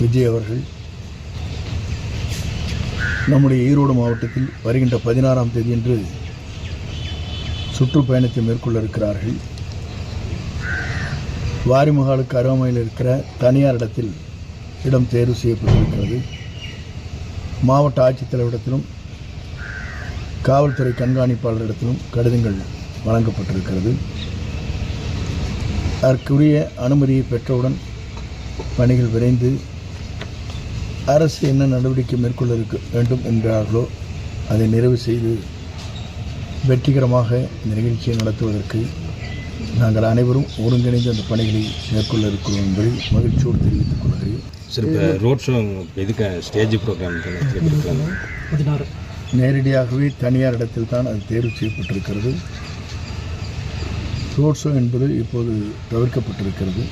விஜய் அவர்கள் நம்முடைய ஈரோடு மாவட்டத்தில் வருகின்ற 16ஆம் தேதியன்று சுற்றுப்பயணத்தை மேற்கொள்ள இருக்கிறார்கள். வாரிமகாலுக்கு அருகாமையில் இருக்கிற தனியார் இடத்தில் இடம் தேர்வு செய்யப்பட்டிருக்கிறது. மாவட்ட ஆட்சித்தலைவரிடத்திலும் காவல்துறை கண்காணிப்பாளரிடத்திலும் கடிதங்கள் வழங்கப்பட்டிருக்கிறது. அதற்குரிய அனுமதியை பெற்றவுடன் பணிகள் விரைந்து அரசு என்ன நடவடிக்கை மேற்கொள்ள வேண்டும் என்கிறார்களோ அதை நிறைவு செய்து வெற்றிகரமாக இந்த நிகழ்ச்சியை நடத்துவதற்கு நாங்கள் அனைவரும் ஒருங்கிணைந்து அந்த பணிகளை மேற்கொள்ள இருக்கிறோம் என்பதை மகிழ்ச்சியோடு தெரிவித்துக் கொள்கிறேன். சார், இப்போ ரோட் ஷோ எதுக்கு ஸ்டேஜ் ப்ரோக்ராம் நேரடியாகவே தனியார் இடத்தில் தான் அது தேர்வு செய்யப்பட்டிருக்கிறது. ரோட் ஷோ என்பது இப்போது தவிர்க்கப்பட்டிருக்கிறது.